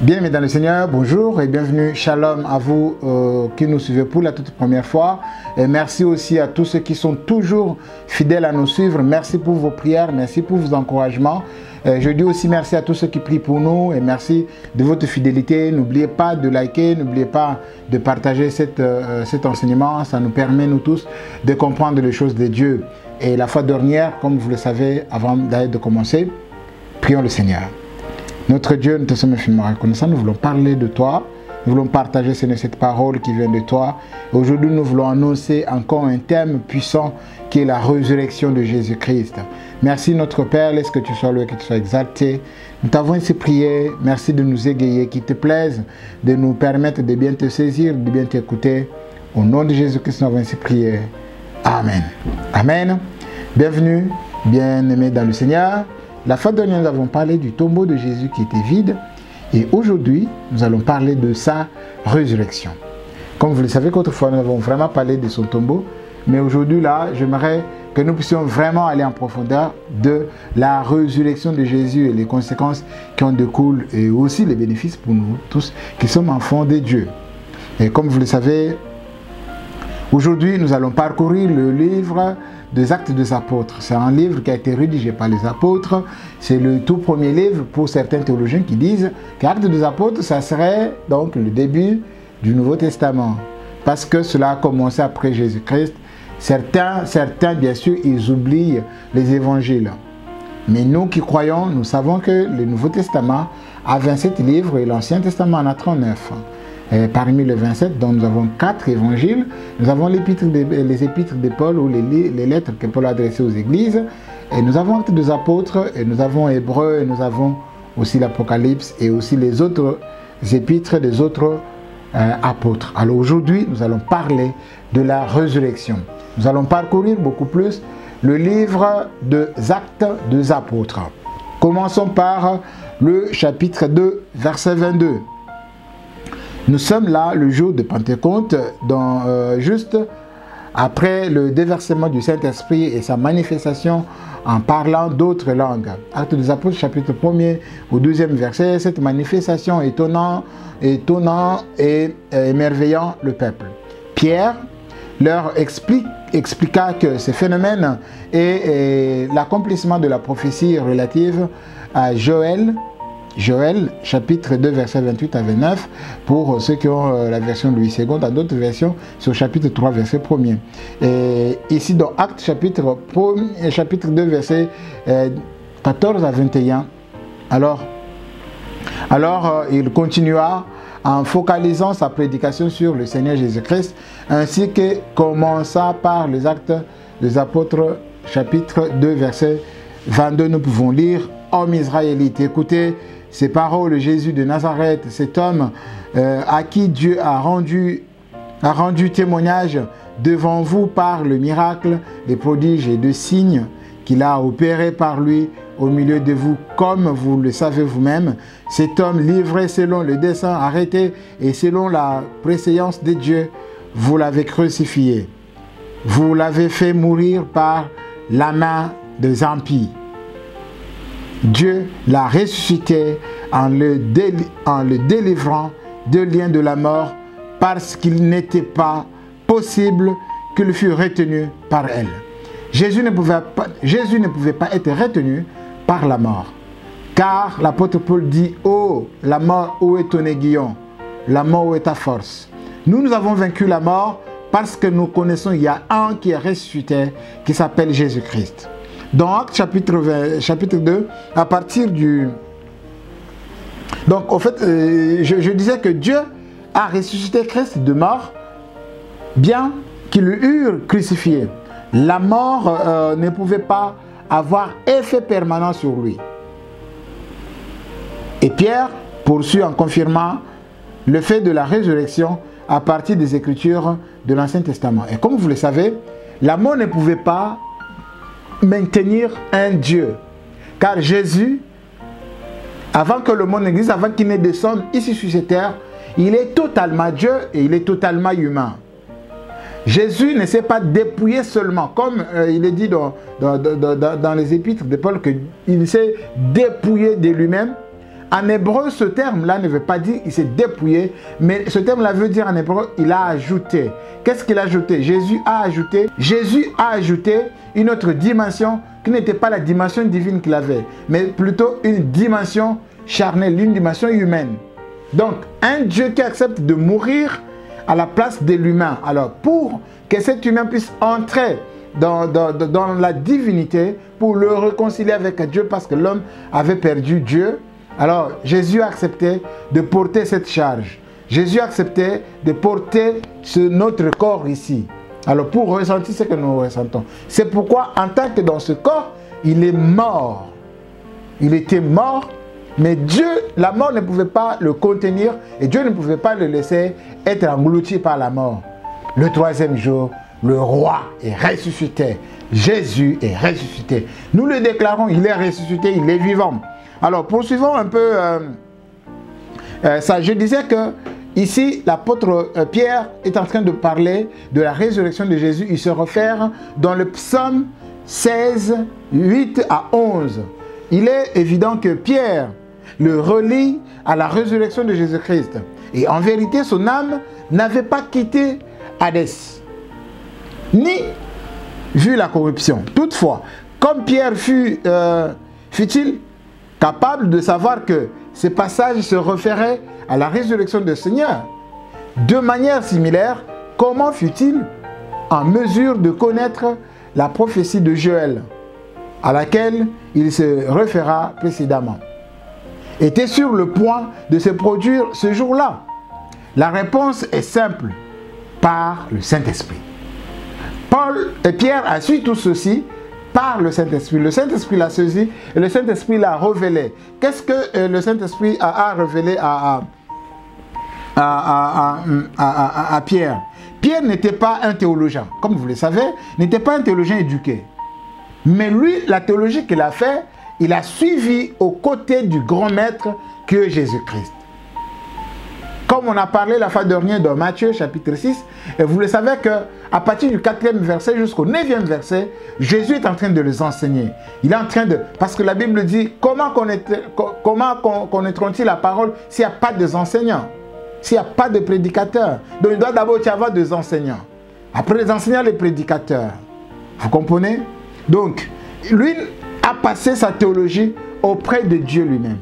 Bien, mesdames et seigneurs, bonjour et bienvenue, shalom à vous qui nous suivez pour la toute première fois. Et merci aussi à tous ceux qui sont toujours fidèles à nous suivre. Merci pour vos prières, merci pour vos encouragements. Je dis aussi merci à tous ceux qui prient pour nous et merci de votre fidélité. N'oubliez pas de liker, n'oubliez pas de partager cet enseignement. Ça nous permet, nous tous, de comprendre les choses de Dieu. Et la fois dernière, comme vous le savez, avant de commencer, prions le Seigneur. Notre Dieu, nous te sommes infiniment reconnaissants, nous voulons parler de toi, nous voulons partager cette parole qui vient de toi. Aujourd'hui, nous voulons annoncer encore un thème puissant qui est la résurrection de Jésus-Christ. Merci notre Père, laisse que tu sois loué, que tu sois exalté. Nous t'avons ainsi prié, merci de nous égayer, qu'il te plaise, de nous permettre de bien te saisir, de bien t'écouter. Au nom de Jésus-Christ, nous avons ainsi prié. Amen. Amen. Bienvenue, bien-aimés dans le Seigneur. La fois dernière, nous avons parlé du tombeau de Jésus qui était vide. Et aujourd'hui, nous allons parler de sa résurrection. Comme vous le savez, qu'autrefois, nous avons vraiment parlé de son tombeau. Mais aujourd'hui, là, j'aimerais que nous puissions vraiment aller en profondeur de la résurrection de Jésus et les conséquences qui en découlent et aussi les bénéfices pour nous tous qui sommes enfants de Dieu. Et comme vous le savez, aujourd'hui, nous allons parcourir le livre des Actes des Apôtres. C'est un livre qui a été rédigé par les apôtres. C'est le tout premier livre pour certains théologiens qui disent qu'Actes des Apôtres, ça serait donc le début du Nouveau Testament. Parce que cela a commencé après Jésus-Christ. Certains, bien sûr, ils oublient les évangiles. Mais nous qui croyons, nous savons que le Nouveau Testament a 27 livres et l'Ancien Testament en a 39. Et parmi les 27, dont nous avons 4 évangiles, nous avons les épîtres de Paul ou les lettres que Paul a adressées aux églises, et nous avons Actes des Apôtres, et nous avons Hébreux, et nous avons aussi l'Apocalypse, et aussi les autres épîtres des autres apôtres. Alors aujourd'hui, nous allons parler de la résurrection. Nous allons parcourir beaucoup plus le livre des Actes des Apôtres. Commençons par le chapitre 2, verset 22. Nous sommes là le jour de Pentecôte, juste après le déversement du Saint-Esprit et sa manifestation en parlant d'autres langues. Actes des Apôtres, chapitre 1er au 2e verset, cette manifestation étonnant et émerveillant le peuple. Pierre leur expliqua que ce phénomène est l'accomplissement de la prophétie relative à Joël, chapitre 2, verset 28 à 29, pour ceux qui ont la version Louis II, dans d'autres versions, c'est au chapitre 3, verset 1er. Et ici, dans Actes, chapitre 2, verset 14 à 21, alors il continua en focalisant sa prédication sur le Seigneur Jésus-Christ, ainsi que commença par les Actes des Apôtres, chapitre 2, verset 22, nous pouvons lire « Homme israélite, écoutez ces paroles, Jésus de Nazareth, cet homme à qui Dieu a rendu témoignage devant vous par le miracle, les prodiges et de signes qu'il a opérés par lui au milieu de vous, comme vous le savez vous-même. Cet homme livré selon le dessein arrêté et selon la préséance de Dieu, vous l'avez crucifié. Vous l'avez fait mourir par la main des impies. Dieu l'a ressuscité en le délivrant des liens de la mort parce qu'il n'était pas possible qu'il fût retenu par elle. Jésus ne pouvait pas être retenu par la mort. Car l'apôtre Paul dit « Oh, la mort, où est ton aiguillon? La mort, où est ta force ?» Nous avons vaincu la mort parce que nous connaissons, il y a un qui est ressuscité, qui s'appelle Jésus-Christ. Dans Actes chapitre 2, à partir du... Donc, en fait, je disais que Dieu a ressuscité Christ de mort, bien qu'il l'eût crucifié. La mort ne pouvait pas avoir effet permanent sur lui. Et Pierre poursuit en confirmant le fait de la résurrection à partir des Écritures de l'Ancien Testament. Et comme vous le savez, la mort ne pouvait pas maintenir un Dieu. Car Jésus, avant que le monde n'existe, avant qu'il ne descende ici sur cette terre, il est totalement Dieu et il est totalement humain. Jésus ne s'est pas dépouillé seulement, comme il est dit dans les épîtres de Paul, qu'il s'est dépouillé de lui-même En hébreu, ce terme-là ne veut pas dire il s'est dépouillé, mais ce terme-là veut dire en hébreu, il a ajouté. Qu'est-ce qu'il a ajouté? Jésus a ajouté une autre dimension qui n'était pas la dimension divine qu'il avait, mais plutôt une dimension charnelle, une dimension humaine. Donc, un Dieu qui accepte de mourir à la place de l'humain. Alors, pour que cet humain puisse entrer dans la divinité, pour le réconcilier avec Dieu, parce que l'homme avait perdu Dieu, alors Jésus a accepté de porter cette charge. Jésus a accepté de porter notre corps ici. Alors, pour ressentir ce que nous ressentons. C'est pourquoi, en tant que dans ce corps, il est mort. Il était mort. Mais Dieu, la mort ne pouvait pas le contenir et Dieu ne pouvait pas le laisser être englouti par la mort. Le troisième jour, le roi est ressuscité. Jésus est ressuscité. Nous le déclarons, il est ressuscité, il est vivant. Alors, poursuivons un peu ça. Je disais que ici, l'apôtre Pierre est en train de parler de la résurrection de Jésus. Il se réfère dans le psaume 16, 8 à 11. Il est évident que Pierre le relie à la résurrection de Jésus-Christ. Et en vérité, son âme n'avait pas quitté Hadès, ni vu la corruption. Toutefois, comme Pierre fut-il capable de savoir que ces passages se référaient à la résurrection du Seigneur, de manière similaire, comment fut-il en mesure de connaître la prophétie de Joël, à laquelle il se référa précédemment, était sur le point de se produire ce jour-là? La réponse est simple, par le Saint-Esprit. Pierre a su tout ceci par le Saint-Esprit. Le Saint-Esprit l'a saisi et le Saint-Esprit l'a révélé. Qu'est-ce que le Saint-Esprit a révélé à Pierre? Pierre n'était pas un théologien, comme vous le savez, n'était pas un théologien éduqué. Mais lui, la théologie qu'il a fait, il a suivi aux côtés du grand maître que Jésus-Christ. Comme on a parlé la fois dernière dans Matthieu chapitre 6, et vous le savez qu'à partir du 4e verset jusqu'au 9e verset, Jésus est en train de les enseigner. Il est en train de... Parce que la Bible dit, comment connaîtront-ils la parole s'il n'y a pas des enseignants, s'il n'y a pas de prédicateurs? Donc il doit d'abord y avoir des enseignants. Après les enseignants, les prédicateurs. Vous comprenez? Donc, lui a passé sa théologie auprès de Dieu lui-même,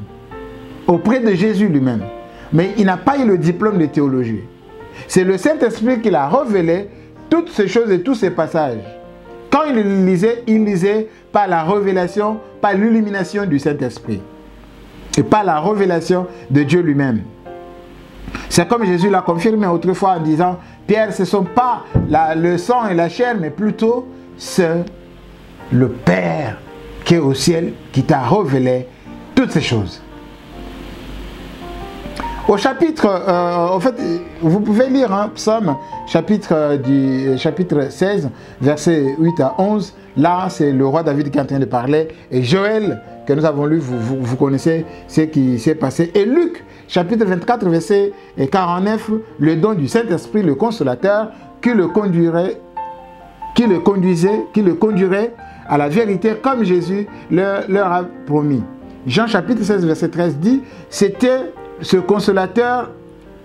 auprès de Jésus lui-même. Mais il n'a pas eu le diplôme de théologie. C'est le Saint-Esprit qui l'a révélé toutes ces choses et tous ces passages. Quand il lisait par la révélation, par l'illumination du Saint-Esprit. Et par la révélation de Dieu lui-même. C'est comme Jésus l'a confirmé autrefois en disant, Pierre, ce ne sont pas le sang et la chair, mais plutôt le Père qui est au ciel, qui t'a révélé toutes ces choses. Au chapitre, en fait, vous pouvez lire Psaume, chapitre 16, versets 8 à 11. Là, c'est le roi David qui est en train de parler. Et Joël, que nous avons lu, vous connaissez ce qui s'est passé. Et Luc, chapitre 24, verset 49, le don du Saint-Esprit, le consolateur, qui le conduirait à la vérité comme Jésus leur a promis. Jean chapitre 16, verset 13 dit, c'était ce consolateur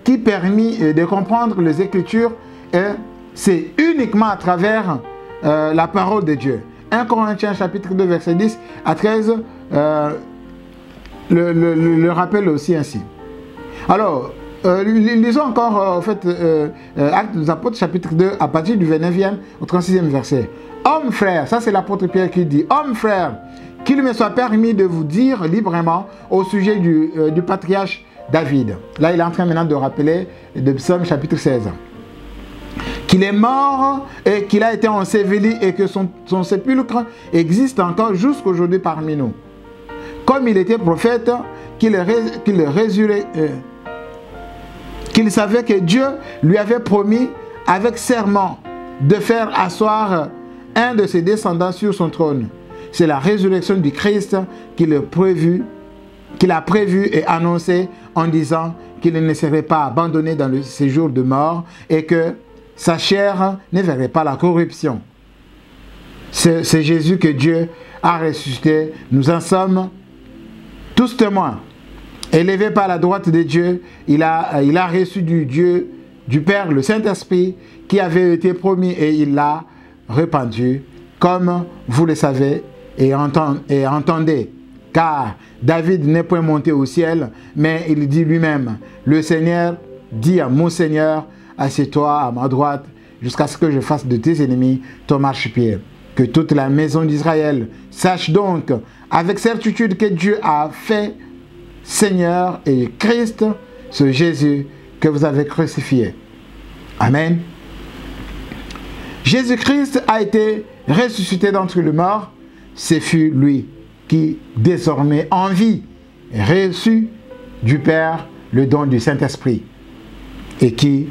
qui permit de comprendre les Écritures, et c'est uniquement à travers la parole de Dieu. 1 Corinthiens chapitre 2 verset 10 à 13 le rappelle aussi ainsi. Alors, lisons encore en fait Actes des Apôtres chapitre 2 à partir du 29e au 36e verset. Hommes frères, ça c'est l'apôtre Pierre qui dit, hommes frères, qu'il me soit permis de vous dire librement au sujet du patriarche David. Là, il est en train maintenant de rappeler de Psaume chapitre 16. Qu'il est mort et qu'il a été enseveli et que son sépulcre existe encore jusqu'aujourd'hui parmi nous. Comme il était prophète, qu'il savait que Dieu lui avait promis avec serment de faire asseoir un de ses descendants sur son trône. C'est la résurrection du Christ qu'il a prévu et annoncé en disant qu'il ne serait pas abandonné dans le séjour de mort et que sa chair ne verrait pas la corruption. C'est Jésus que Dieu a ressuscité. Nous en sommes tous témoins. Élevé par la droite de Dieu, il a reçu du Père le Saint-Esprit qui avait été promis et il l'a répandu, comme vous le savez et entendez. Car David n'est point monté au ciel, mais il dit lui-même, le Seigneur dit à mon Seigneur, assieds-toi à ma droite, jusqu'à ce que je fasse de tes ennemis ton marchepied. Que toute la maison d'Israël sache donc avec certitude que Dieu a fait Seigneur et Christ, ce Jésus que vous avez crucifié. Amen. Jésus-Christ a été ressuscité d'entre les morts. Ce fut lui qui, désormais en vie, reçut du Père le don du Saint-Esprit et qui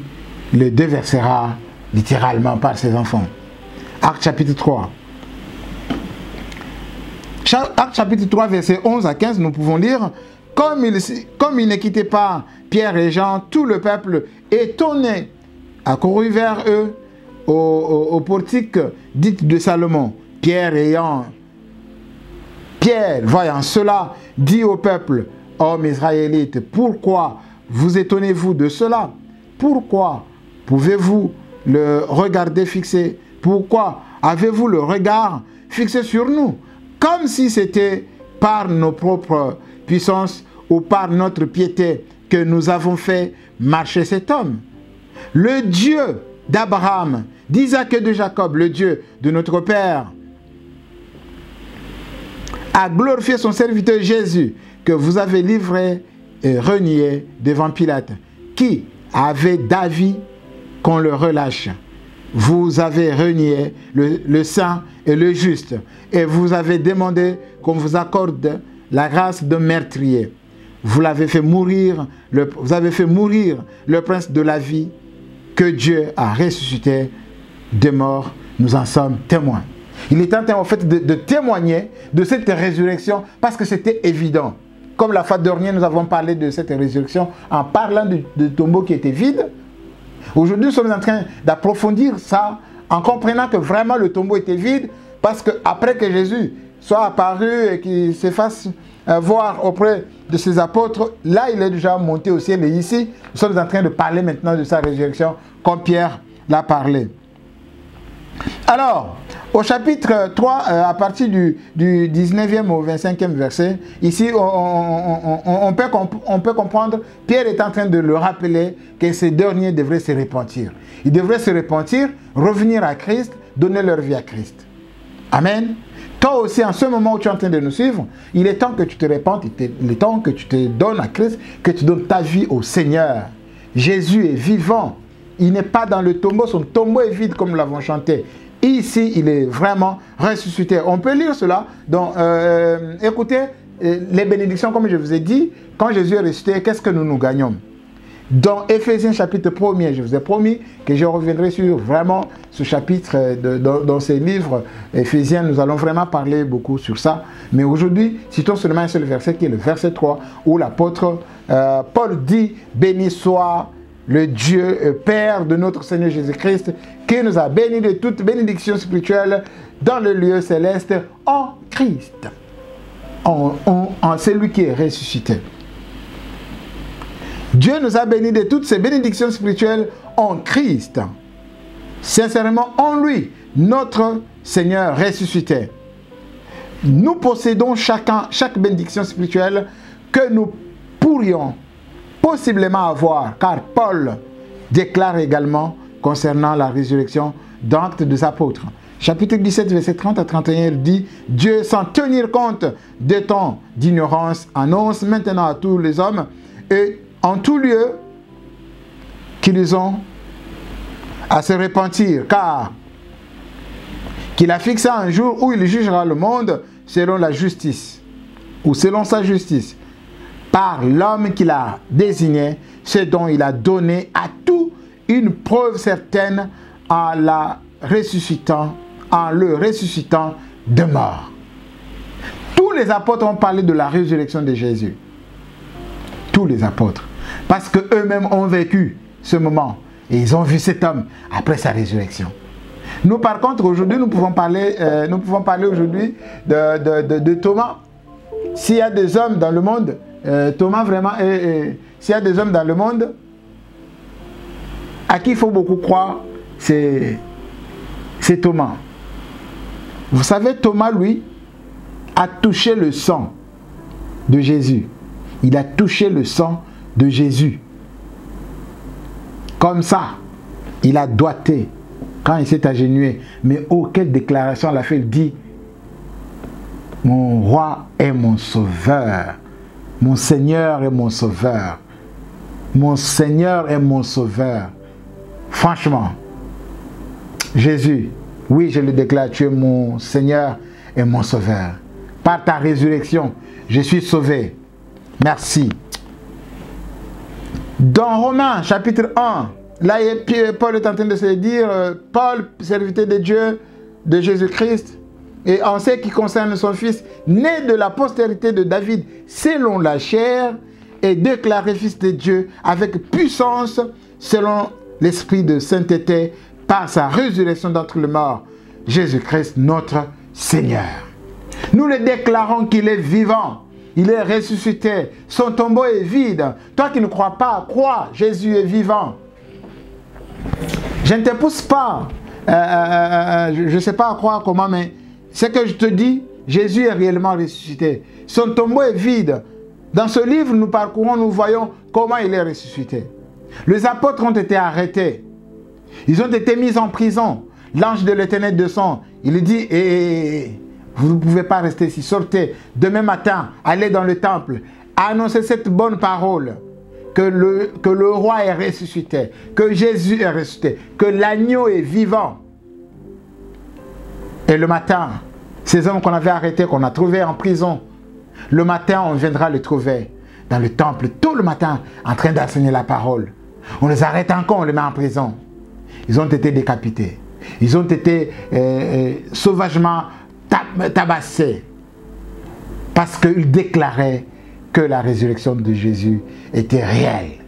le déversera littéralement par ses enfants. Acte chapitre 3. Acte chapitre 3, versets 11 à 15, nous pouvons lire « Comme il ne quittait pas Pierre et Jean, tout le peuple étonné accourut vers eux au portique dit de Salomon. Pierre, voyant cela, dit au peuple, « Hommes israélites, pourquoi vous étonnez-vous de cela? Pourquoi pouvez-vous le regarder fixé? Pourquoi avez-vous le regard fixé sur nous? Comme si c'était par nos propres puissances ou par notre piété que nous avons fait marcher cet homme. Le Dieu d'Abraham, d'Isaac et de Jacob, le Dieu de notre Père, a glorifié son serviteur Jésus, que vous avez livré et renié devant Pilate, qui avait d'avis qu'on le relâche. Vous avez renié le saint et le juste, et vous avez demandé qu'on vous accorde la grâce de meurtrier. Vous avez fait mourir le prince de la vie que Dieu a ressuscité des morts. Nous en sommes témoins. Il est en train en fait de témoigner de cette résurrection parce que c'était évident. Comme la fois dernière, nous avons parlé de cette résurrection en parlant du tombeau qui était vide. Aujourd'hui, nous sommes en train d'approfondir ça en comprenant que vraiment le tombeau était vide parce qu'après que Jésus soit apparu et qu'il se fasse voir auprès de ses apôtres, là il est déjà monté au ciel et ici, nous sommes en train de parler maintenant de sa résurrection comme Pierre l'a parlé. Alors, au chapitre 3, à partir du 19e au 25e verset, ici on peut comprendre, Pierre est en train de le rappeler que ces derniers devraient se repentir. Ils devraient se repentir, revenir à Christ, donner leur vie à Christ. Amen. Toi aussi, en ce moment où tu es en train de nous suivre, il est temps que tu te repentes, il est temps que tu te donnes à Christ, que tu donnes ta vie au Seigneur. Jésus est vivant. Il n'est pas dans le tombeau, son tombeau est vide comme nous l'avons chanté. Ici, il est vraiment ressuscité. On peut lire cela. Donc, écoutez, les bénédictions, comme je vous ai dit, quand Jésus est ressuscité, qu'est-ce que nous gagnons? Dans Éphésiens chapitre 1er, je vous ai promis que je reviendrai sur vraiment ce chapitre dans ces livres Éphésiens. Nous allons vraiment parler beaucoup sur ça. Mais aujourd'hui, citons seulement un seul verset qui est le verset 3 où l'apôtre Paul dit « Béni soit le Dieu Père de notre Seigneur Jésus-Christ qui nous a bénis de toute bénédiction spirituelle dans le lieu céleste en Christ. » En celui qui est ressuscité. Dieu nous a bénis de toutes ces bénédictions spirituelles en Christ. Sincèrement, en lui, notre Seigneur ressuscité. Nous possédons chaque bénédiction spirituelle que nous pourrions possiblement avoir, car Paul déclare également concernant la résurrection dans Actes des Apôtres. Chapitre 17, verset 30 à 31, il dit « Dieu, sans tenir compte des temps d'ignorance, annonce maintenant à tous les hommes et en tout lieu qu'ils ont à se repentir, car qu'il a fixé un jour où il jugera le monde selon la justice, ou selon sa justice, par l'homme qu'il a désigné, ce dont il a donné à tout une preuve certaine en le ressuscitant de mort. » Tous les apôtres ont parlé de la résurrection de Jésus. Tous les apôtres. Parce qu'eux-mêmes ont vécu ce moment. Et ils ont vu cet homme après sa résurrection. Nous, par contre, aujourd'hui, nous pouvons parler aujourd'hui de Thomas. S'il y a des hommes dans le monde Thomas vraiment, s'il y a des hommes dans le monde à qui il faut beaucoup croire, c'est Thomas. Vous savez, Thomas, lui, a touché le sang de Jésus. Il a touché le sang de Jésus. Comme ça, il a doigté quand il s'est agenouillé. Mais quelle déclaration elle a fait? Il dit, mon roi est mon sauveur. Mon Seigneur est mon sauveur. Mon Seigneur est mon sauveur. Franchement, Jésus, oui, je le déclare, tu es mon Seigneur et mon sauveur. Par ta résurrection, je suis sauvé. Merci. Dans Romains, chapitre 1, là, Paul est en train de se dire, Paul, serviteur de Dieu, de Jésus-Christ, et en ce qui concerne son fils, né de la postérité de David, selon la chair, et déclaré fils de Dieu avec puissance, selon l'esprit de sainteté, par sa résurrection d'entre les morts, Jésus-Christ, notre Seigneur. Nous le déclarons qu'il est vivant, il est ressuscité, son tombeau est vide. Toi qui ne crois pas, crois, Jésus est vivant. Je ne te pousse pas, je ne sais pas à croire comment, mais ce que je te dis, Jésus est réellement ressuscité. Son tombeau est vide. Dans ce livre, nous parcourons, nous voyons comment il est ressuscité. Les apôtres ont été arrêtés. Ils ont été mis en prison. L'ange de l'Éternel descend. Il dit, vous ne pouvez pas rester ici. Sortez. Demain matin, allez dans le temple. Annoncez cette bonne parole. Que le roi est ressuscité. Que Jésus est ressuscité. Que l'agneau est vivant. Et le matin, ces hommes qu'on avait arrêtés, qu'on a trouvés en prison, le matin, on viendra les trouver dans le temple, tout le matin, en train d'enseigner la parole. On les arrête encore, on les met en prison. Ils ont été décapités. Ils ont été sauvagement tabassés. Parce qu'ils déclaraient que la résurrection de Jésus était réelle.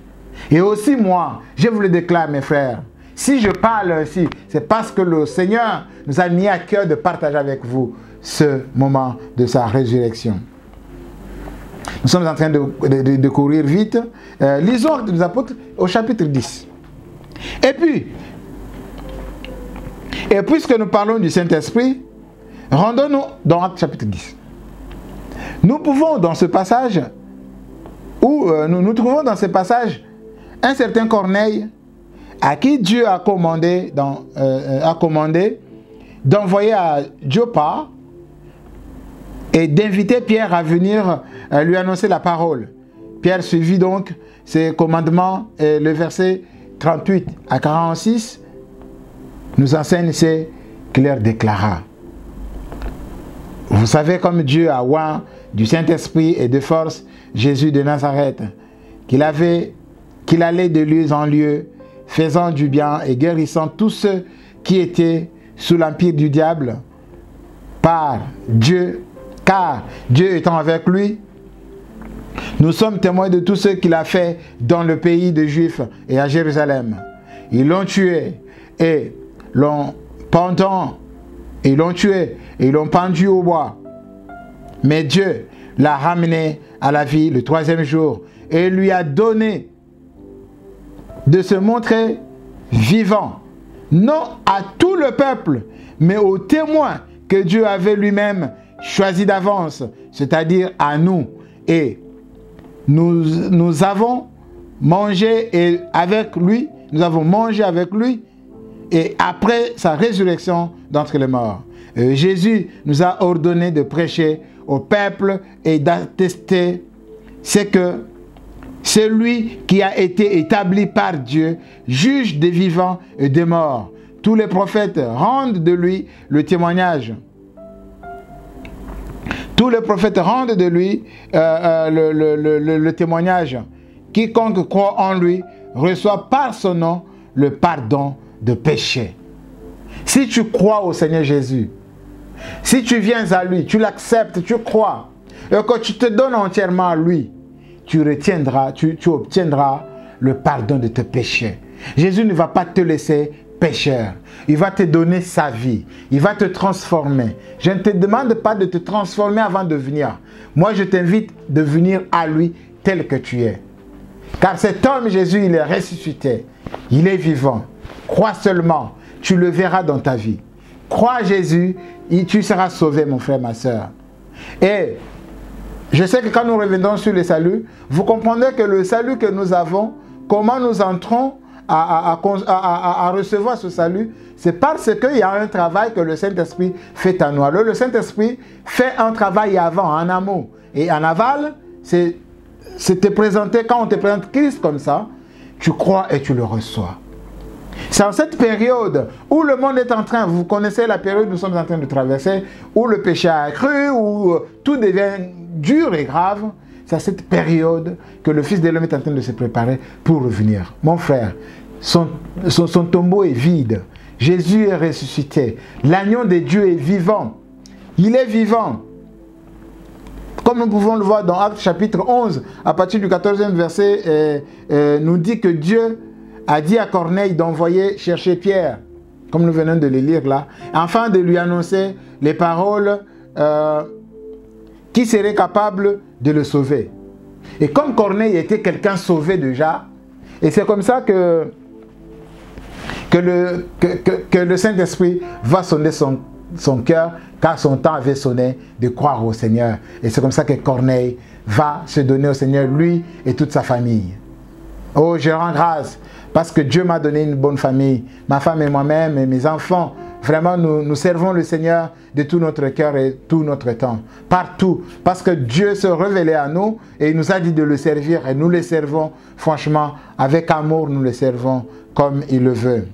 Et aussi moi, je vous le déclare, mes frères, si je parle ainsi, c'est parce que le Seigneur nous a mis à cœur de partager avec vous ce moment de sa résurrection. Nous sommes en train de courir vite. Lisons Actes des Apôtres au chapitre 10. Et puisque nous parlons du Saint-Esprit, rendons-nous dans Actes chapitre 10. Nous pouvons dans ce passage, nous trouvons dans ce passage un certain Corneille à qui Dieu a commandé d'envoyer à Joppa et d'inviter Pierre à venir lui annoncer la parole. Pierre suivit donc ses commandements et le verset 38 à 46 nous enseigne ce qu'il leur déclara. Vous savez comme Dieu a oint du Saint-Esprit et de force Jésus de Nazareth, qu'il allait de lieu en lieu, faisant du bien et guérissant tous ceux qui étaient sous l'empire du diable, car Dieu étant avec lui. Nous sommes témoins de tout ce qu'il a fait dans le pays des Juifs et à Jérusalem. Ils l'ont tué et l'ont pendu au bois. Mais Dieu l'a ramené à la vie le troisième jour et lui a donné de se montrer vivant, non à tout le peuple, mais aux témoins que Dieu avait lui-même choisis d'avance, c'est-à-dire à nous. Et nous avons mangé avec lui, et après sa résurrection d'entre les morts. Jésus nous a ordonné de prêcher au peuple et d'attester ce que c'est lui qui a été établi par Dieu, juge des vivants et des morts. Tous les prophètes rendent de lui le témoignage. Tous les prophètes rendent de lui le témoignage. Quiconque croit en lui reçoit par son nom le pardon de péché. Si tu crois au Seigneur Jésus, si tu viens à lui, tu l'acceptes, tu crois, et que tu te donnes entièrement à lui, tu obtiendras le pardon de tes péchés. Jésus ne va pas te laisser pécheur. Il va te donner sa vie. Il va te transformer. Je ne te demande pas de te transformer avant de venir. Moi, je t'invite de venir à lui tel que tu es. Car cet homme, Jésus, il est ressuscité. Il est vivant. Crois seulement. Tu le verras dans ta vie. Crois à Jésus et tu seras sauvé, mon frère, ma soeur. Et je sais que quand nous revenons sur le salut, vous comprendrez que le salut que nous avons, comment nous entrons à recevoir ce salut, c'est parce qu'il y a un travail que le Saint-Esprit fait en nous. Alors le Saint-Esprit fait un travail avant, en amont. Et en aval, c'est te présenter, quand on te présente Christ comme ça, tu crois et tu le reçois. C'est en cette période où le monde est en train, vous connaissez la période que nous sommes en train de traverser, où le péché a accru, où tout devient dur et grave. C'est à cette période que le Fils de l'homme est en train de se préparer pour revenir. Mon frère, son tombeau est vide. Jésus est ressuscité. L'agneau de Dieu est vivant. Il est vivant. Comme nous pouvons le voir dans Actes chapitre 11, à partir du 14e verset, nous dit que Dieu a dit à Corneille d'envoyer chercher Pierre, comme nous venons de le lire là, afin de lui annoncer les paroles qui seraient capables de le sauver. Et comme Corneille était quelqu'un sauvé déjà, et c'est comme ça que le Saint-Esprit va sonner son cœur, car son temps avait sonné de croire au Seigneur. Et c'est comme ça que Corneille va se donner au Seigneur, lui et toute sa famille. Oh, je rends grâce parce que Dieu m'a donné une bonne famille, ma femme et moi-même et mes enfants. Vraiment, nous servons le Seigneur de tout notre cœur et tout notre temps. Partout. Parce que Dieu se révélait à nous et il nous a dit de le servir. Et nous le servons, franchement, avec amour, nous le servons comme il le veut.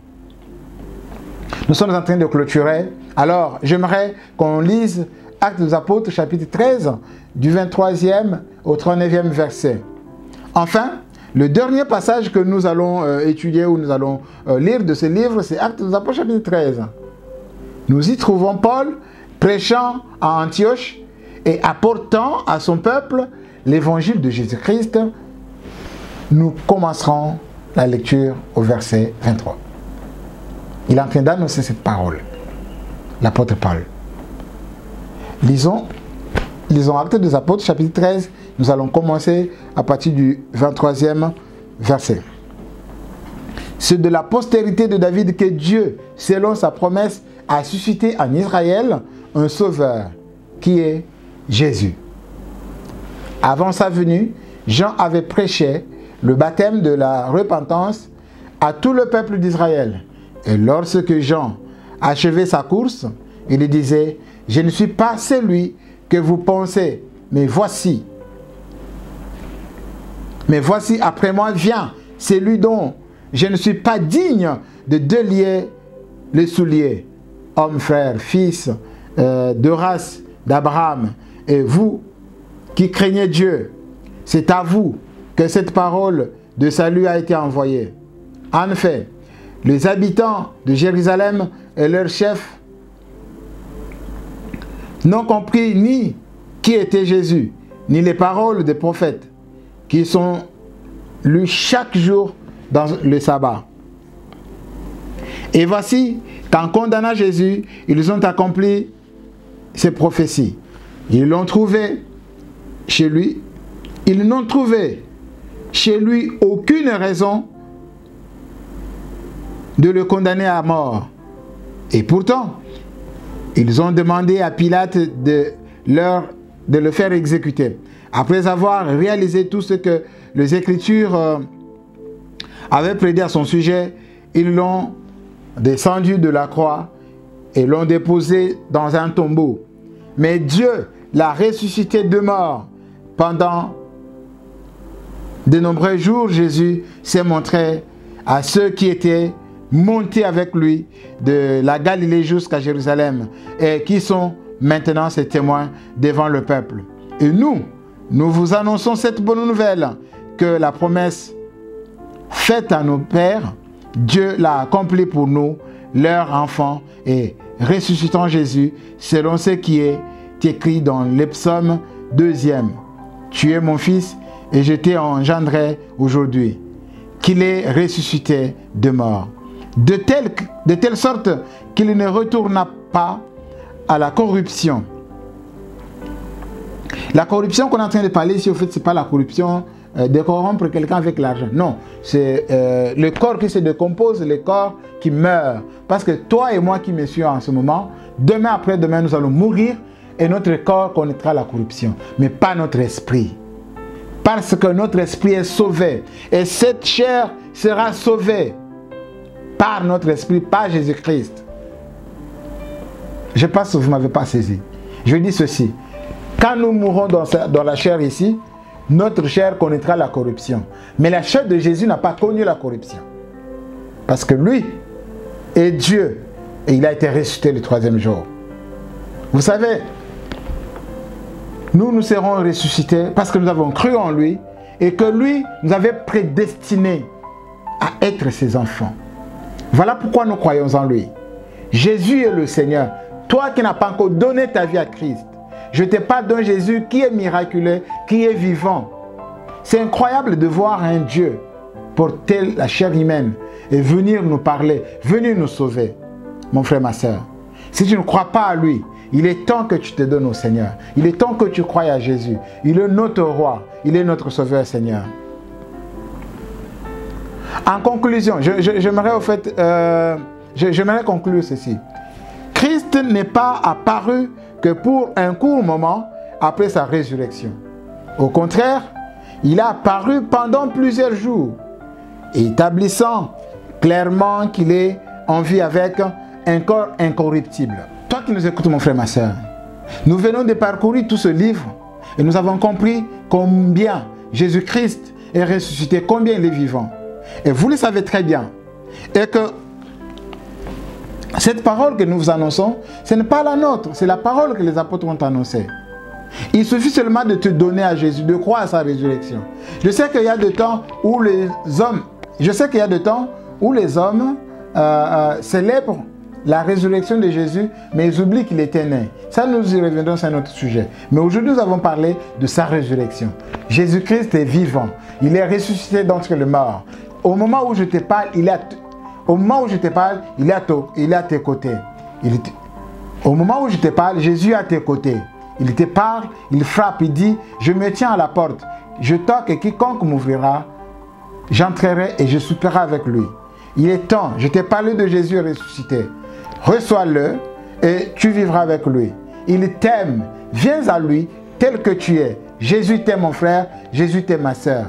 Nous sommes en train de clôturer. Alors, j'aimerais qu'on lise Actes des Apôtres, chapitre 13, du 23e au 39e verset. Enfin, le dernier passage que nous allons étudier ou nous allons lire de ce livre, c'est Actes des Apôtres, chapitre 13. Nous y trouvons Paul prêchant à Antioche et apportant à son peuple l'évangile de Jésus-Christ. Nous commencerons la lecture au verset 23. Il est en train d'annoncer cette parole, l'apôtre Paul. Lisons Actes des Apôtres, chapitre 13. Nous allons commencer à partir du 23e verset. C'est de la postérité de David que Dieu, selon sa promesse, a suscité en Israël un sauveur, qui est Jésus. Avant sa venue, Jean avait prêché le baptême de la repentance à tout le peuple d'Israël. Et lorsque Jean achevait sa course, il disait, « Je ne suis pas celui que vous pensez, mais voici après moi vient celui dont je ne suis pas digne de délier les souliers. Homme, frère, fils de race d'Abraham, et vous qui craignez Dieu, c'est à vous que cette parole de salut a été envoyée. En effet, les habitants de Jérusalem et leurs chefs n'ont compris ni qui était Jésus, ni les paroles des prophètes qui sont lues chaque jour dans le sabbat. Et voici qu'en condamnant Jésus, ils ont accompli ces prophéties. Ils l'ont trouvé chez lui. Ils n'ont trouvé chez lui aucune raison de le condamner à mort. Et pourtant, ils ont demandé à Pilate de le faire exécuter. Après avoir réalisé tout ce que les Écritures avaient prédit à son sujet, ils l'ont descendu de la croix et l'ont déposé dans un tombeau. Mais Dieu l'a ressuscité de mort. Pendant de nombreux jours, Jésus s'est montré à ceux qui étaient montés avec lui de la Galilée jusqu'à Jérusalem et qui sont maintenant ses témoins devant le peuple. Et nous vous annonçons cette bonne nouvelle, que la promesse faite à nos pères, Dieu l'a accomplie pour nous, leurs enfants, et ressuscitant Jésus, selon ce qui est écrit dans les psaumes 2e. Tu es mon fils, et je t'ai engendré aujourd'hui. Qu'il est ressuscité de mort. de telle sorte qu'il ne retourna pas à la corruption. La corruption qu'on est en train de parler ici, au fait, ce n'est pas la corruption de corrompre quelqu'un avec l'argent. Non, c'est le corps qui se décompose, le corps qui meurt. Parce que toi et moi qui me suis en ce moment, demain après-demain, nous allons mourir et notre corps connaîtra la corruption, mais pas notre esprit. Parce que notre esprit est sauvé. Et cette chair sera sauvée par notre esprit, par Jésus-Christ. Je pense que vous ne m'avez pas saisi. Je dis ceci. Quand nous mourrons dans la chair ici, notre chair connaîtra la corruption. Mais la chair de Jésus n'a pas connu la corruption. Parce que lui est Dieu. Et il a été ressuscité le 3e jour. Vous savez, nous serons ressuscités parce que nous avons cru en lui. Et que lui nous avait prédestinés à être ses enfants. Voilà pourquoi nous croyons en lui. Jésus est le Seigneur. Toi qui n'as pas encore donné ta vie à Christ, je te parle d'un Jésus qui est miraculeux, qui est vivant. C'est incroyable de voir un Dieu porter la chair humaine et venir nous parler, venir nous sauver. Mon frère, ma soeur, si tu ne crois pas à lui, il est temps que tu te donnes au Seigneur. Il est temps que tu croies à Jésus. Il est notre roi, il est notre sauveur, Seigneur. En conclusion, j'aimerais au fait, j'aimerais conclure ceci. Christ n'est pas apparu que pour un court moment après sa résurrection. Au contraire, il a apparu pendant plusieurs jours, établissant clairement qu'il est en vie avec un corps incorruptible. Toi qui nous écoutes, mon frère, ma soeur, nous venons de parcourir tout ce livre et nous avons compris combien Jésus-Christ est ressuscité, combien il est vivant. Et vous le savez très bien. Et que cette parole que nous vous annonçons, ce n'est pas la nôtre, c'est la parole que les apôtres ont annoncée. Il suffit seulement de te donner à Jésus, de croire à sa résurrection. Je sais qu'il y a des temps où les hommes, célèbrent la résurrection de Jésus, mais ils oublient qu'il était né. Ça, nous y reviendrons, c'est un autre sujet. Mais aujourd'hui, nous avons parlé de sa résurrection. Jésus-Christ est vivant. Il est ressuscité d'entre les morts. Au moment où je te parle, il est à tes côtés. Au moment où je te parle, Jésus est à tes côtés. Il te parle, il frappe, il dit, je me tiens à la porte. Je toque et quiconque m'ouvrira, j'entrerai et je souperai avec lui. Il est temps, je t'ai parlé de Jésus ressuscité. Reçois-le et tu vivras avec lui. Il t'aime, viens à lui tel que tu es. Jésus t'aime mon frère, Jésus t'aime ma soeur.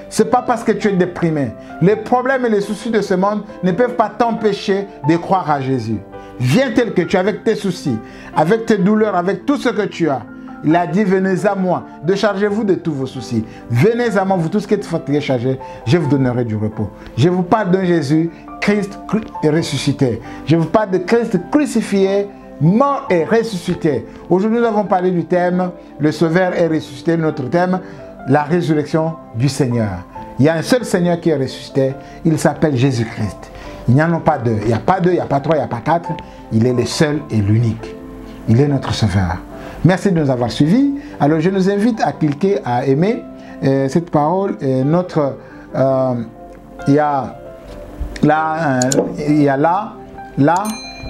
Ce n'est pas parce que tu es déprimé. Les problèmes et les soucis de ce monde ne peuvent pas t'empêcher de croire à Jésus. Viens tel que tu es avec tes soucis, avec tes douleurs, avec tout ce que tu as. Il a dit, venez à moi, déchargez-vous de tous vos soucis. Venez à moi, vous tous qui êtes fatigués, chargés, je vous donnerai du repos. Je vous parle d'un Jésus, Christ est ressuscité. Je vous parle de Christ crucifié, mort et ressuscité. Aujourd'hui, nous avons parlé du thème, le Sauveur est ressuscité, notre thème, la résurrection du Seigneur. Il y a un seul Seigneur qui est ressuscité, il s'appelle Jésus-Christ. Il n'y en a pas deux, il n'y a pas deux, il n'y a pas trois, il n'y a pas quatre. Il est le seul et l'unique. Il est notre Sauveur. Merci de nous avoir suivis. Alors je nous invite à cliquer, à aimer cette parole. Et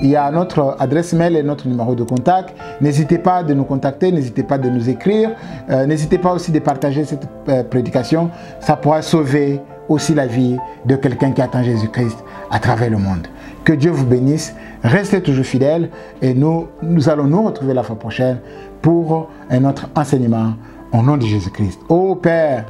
il y a notre adresse mail et notre numéro de contact. N'hésitez pas de nous contacter, n'hésitez pas de nous écrire. N'hésitez pas aussi de partager cette prédication. Ça pourra sauver aussi la vie de quelqu'un qui attend Jésus-Christ à travers le monde. Que Dieu vous bénisse. Restez toujours fidèles et nous allons nous retrouver la fois prochaine pour un autre enseignement au nom de Jésus-Christ. Ô Père,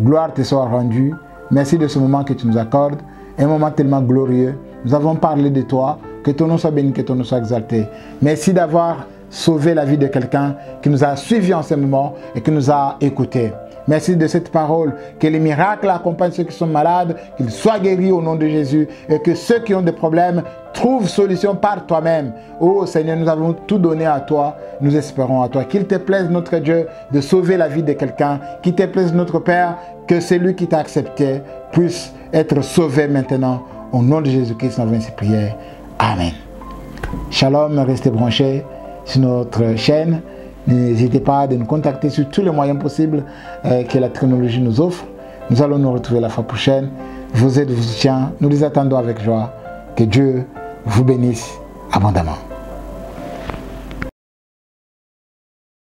gloire te soit rendue. Merci de ce moment que tu nous accordes. Un moment tellement glorieux. Nous avons parlé de toi. Que ton nom soit béni, que ton nom soit exalté. Merci d'avoir sauvé la vie de quelqu'un qui nous a suivis en ce moment et qui nous a écoutés. Merci de cette parole, que les miracles accompagnent ceux qui sont malades, qu'ils soient guéris au nom de Jésus et que ceux qui ont des problèmes trouvent solution par toi-même. Oh Seigneur, nous avons tout donné à toi, nous espérons à toi. Qu'il te plaise, notre Dieu, de sauver la vie de quelqu'un. Qu'il te plaise, notre Père, que celui qui t'a accepté puisse être sauvé maintenant. Au nom de Jésus-Christ, nous avons ainsi prié. Amen. Shalom, restez branchés sur notre chaîne. N'hésitez pas à nous contacter sur tous les moyens possibles que la technologie nous offre. Nous allons nous retrouver la fois prochaine. Vos aides, vos soutiens, nous les attendons avec joie. Que Dieu vous bénisse abondamment.